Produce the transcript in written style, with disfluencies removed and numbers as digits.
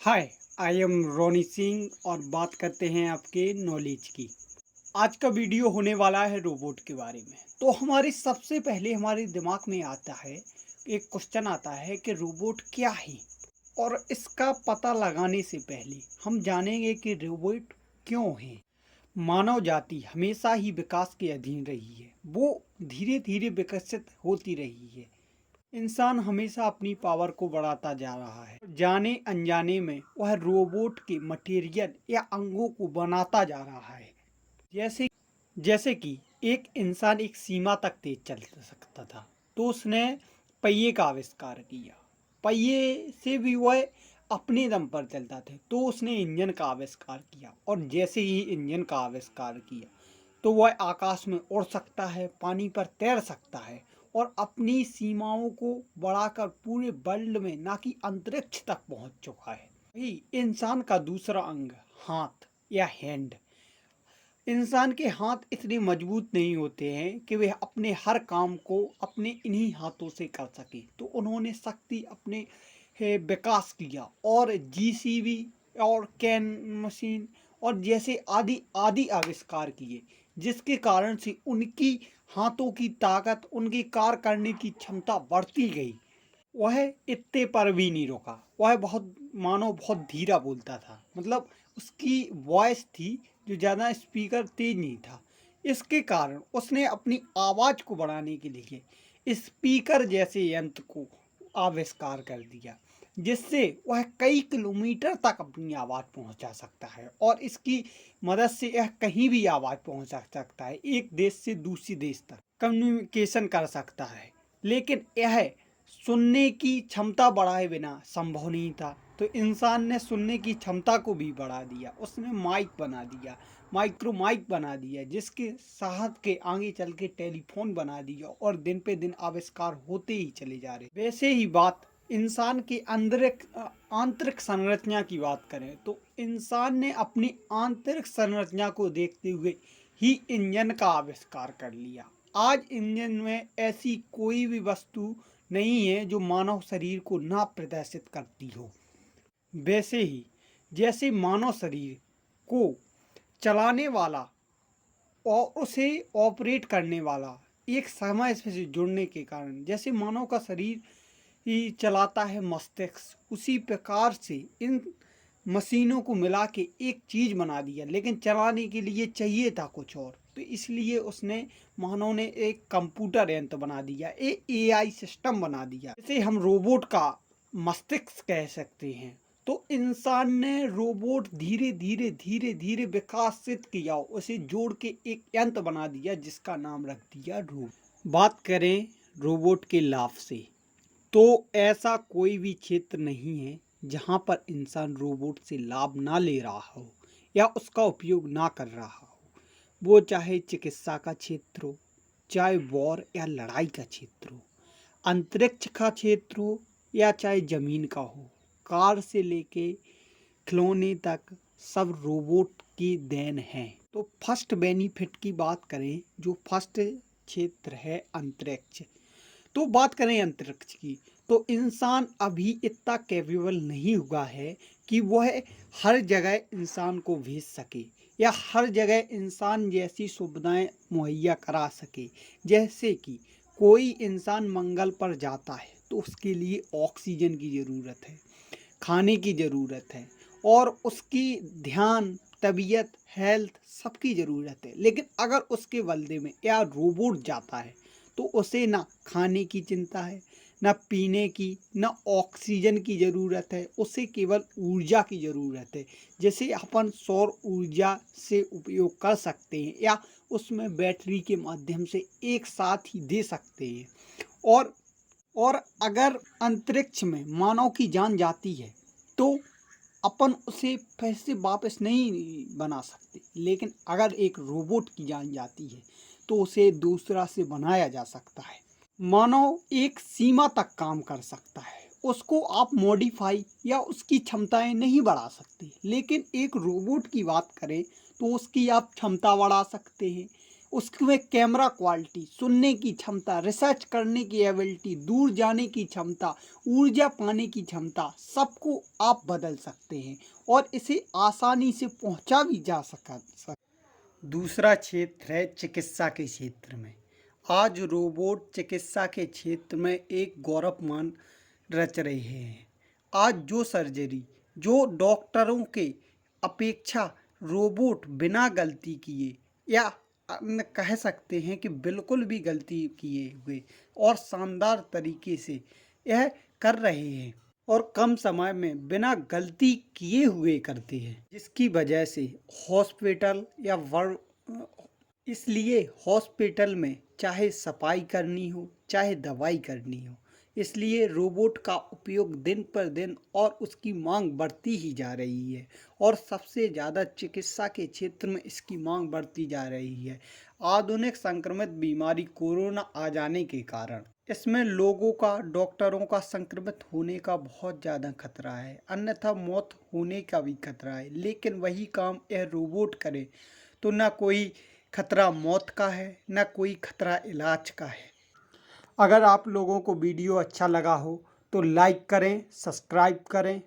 Hi, I am रोनी सिंह और बात करते हैं आपके नॉलेज की। आज का वीडियो होने वाला है रोबोट के बारे में। तो हमारे सबसे पहले हमारे दिमाग में आता है, एक क्वेश्चन आता है कि रोबोट क्या है। और इसका पता लगाने से पहले हम जानेंगे कि रोबोट क्यों है। मानव जाति हमेशा ही विकास के अधीन रही है, वो धीरे धीरे विकसित होती रही है। इंसान हमेशा अपनी पावर को बढ़ाता जा रहा है, जाने अनजाने में वह रोबोट के मटेरियल या अंगों को बनाता जा रहा है। जैसे जैसे कि एक इंसान एक सीमा तक तेज चल सकता था, तो उसने पहिए का आविष्कार किया। पहिए से भी वह अपने दम पर चलता था, तो उसने इंजन का आविष्कार किया। और जैसे ही इंजन का आविष्कार किया, तो वह आकाश में उड़ सकता है, पानी पर तैर सकता है और अपनी सीमाओं को बढ़ाकर पूरे वर्ल्ड में, ना कि अंतरिक्ष तक पहुंच चुका है। वही इंसान का दूसरा अंग, हाथ या हैंड। इंसान के हाथ इतने मजबूत नहीं होते हैं कि वे अपने हर काम को अपने इन्हीं हाथों से कर सके, तो उन्होंने शक्ति अपने विकास किया और जीसीबी और कैन मशीन और जैसे आदि आदि आविष्कार किए, जिसके कारण से उनकी हाथों की ताकत, उनकी कार्य करने की क्षमता बढ़ती गई। वह इतने पर भी नहीं रुका। वह बहुत मानो बहुत धीरा बोलता था, मतलब उसकी वॉइस थी जो ज़्यादा स्पीकर तेज नहीं था। इसके कारण उसने अपनी आवाज़ को बढ़ाने के लिए स्पीकर जैसे यंत्र को आविष्कार कर दिया, जिससे वह कई किलोमीटर तक अपनी आवाज़ पहुंचा सकता है। और इसकी मदद से यह कहीं भी आवाज़ पहुंचा सकता है, एक देश से दूसरे देश तक कम्युनिकेशन कर सकता है। लेकिन यह सुनने की क्षमता बढ़ाए बिना संभव नहीं था, तो इंसान ने सुनने की क्षमता को भी बढ़ा दिया। उसने माइक बना दिया, माइक्रो माइक बना दिया, जिसके साथ के आगे चल के टेलीफोन बना दिया और दिन पे दिन आविष्कार होते ही चले जा रहे। वैसे ही बात इंसान की आंतरिक संरचना की बात करें, तो इंसान ने अपनी आंतरिक संरचना को देखते हुए ही इंजन का आविष्कार कर लिया। आज इंजन में ऐसी कोई भी वस्तु नहीं है जो मानव शरीर को ना प्रदर्शित करती हो। वैसे ही जैसे मानव शरीर को चलाने वाला और उसे ऑपरेट करने वाला एक समय से जुड़ने के कारण, जैसे मानव का शरीर ही चलाता है मस्तिष्क, उसी प्रकार से इन मशीनों को मिला के एक चीज़ बना दिया। लेकिन चलाने के लिए चाहिए था कुछ और, तो इसलिए उसने मानव ने एक कंप्यूटर यंत्र बना दिया, एक एआई सिस्टम बना दिया, जैसे हम रोबोट का मस्तिष्क कह सकते हैं। तो इंसान ने रोबोट धीरे धीरे धीरे धीरे विकसित किया, उसे जोड़ के एक यंत्र बना दिया, जिसका नाम रख दिया रोबोट। बात करें रोबोट के लाभ से, तो ऐसा कोई भी क्षेत्र नहीं है जहां पर इंसान रोबोट से लाभ ना ले रहा हो या उसका उपयोग ना कर रहा हो। वो चाहे चिकित्सा का क्षेत्र हो, चाहे वॉर या लड़ाई का क्षेत्र हो, अंतरिक्ष का क्षेत्र हो या चाहे जमीन का हो, कार से लेके खिलौने तक सब रोबोट की देन है। तो फर्स्ट बेनिफिट की बात करें, जो फर्स्ट क्षेत्र है अंतरिक्ष। तो बात करें अंतरिक्ष की, तो इंसान अभी इतना कैपेबल नहीं हुआ है कि वह हर जगह इंसान को भेज सके या हर जगह इंसान जैसी सुविधाएं मुहैया करा सके। जैसे कि कोई इंसान मंगल पर जाता है, तो उसके लिए ऑक्सीजन की ज़रूरत है, खाने की ज़रूरत है और उसकी ध्यान, तबीयत, हेल्थ सबकी ज़रूरत है। लेकिन अगर उसके बदले में या रोबोट जाता है, तो उसे ना खाने की चिंता है, ना पीने की, ना ऑक्सीजन की ज़रूरत है, उसे केवल ऊर्जा की ज़रूरत है। जैसे अपन सौर ऊर्जा से उपयोग कर सकते हैं या उसमें बैटरी के माध्यम से एक साथ ही दे सकते हैं। और और अगर अंतरिक्ष में मानव की जान जाती है, तो अपन उसे फिर से वापस नहीं बना सकते। लेकिन अगर एक रोबोट की जान जाती है, तो उसे दूसरा से बनाया जा सकता है। मानव एक सीमा तक काम कर सकता है, उसको आप मॉडिफाई या उसकी क्षमताएं नहीं बढ़ा सकते। लेकिन एक रोबोट की बात करें, तो उसकी आप क्षमता बढ़ा सकते हैं, उसमें कैमरा क्वालिटी, सुनने की क्षमता, रिसर्च करने की एबिलिटी, दूर जाने की क्षमता, ऊर्जा पाने की क्षमता, सबको आप बदल सकते हैं और इसे आसानी से पहुंचा भी जा सका। दूसरा क्षेत्र है चिकित्सा के क्षेत्र में। आज रोबोट चिकित्सा के क्षेत्र में एक गौरवमान रच रहे हैं। आज जो सर्जरी, जो डॉक्टरों के अपेक्षा रोबोट बिना गलती किए या अन्य कह सकते हैं कि बिल्कुल भी गलती किए हुए और शानदार तरीके से यह कर रहे हैं और कम समय में बिना गलती किए हुए करते हैं, जिसकी वजह से हॉस्पिटल या इसलिए हॉस्पिटल में चाहे सफाई करनी हो चाहे दवाई करनी हो, इसलिए रोबोट का उपयोग दिन पर दिन और उसकी मांग बढ़ती ही जा रही है और सबसे ज़्यादा चिकित्सा के क्षेत्र में इसकी मांग बढ़ती जा रही है। आधुनिक संक्रमित बीमारी कोरोना आ जाने के कारण इसमें लोगों का, डॉक्टरों का संक्रमित होने का बहुत ज़्यादा खतरा है, अन्यथा मौत होने का भी खतरा है। लेकिन वही काम यह रोबोट करे तो ना कोई खतरा मौत का है, ना कोई खतरा इलाज का है। अगर आप लोगों को वीडियो अच्छा लगा हो तो लाइक करें, सब्सक्राइब करें।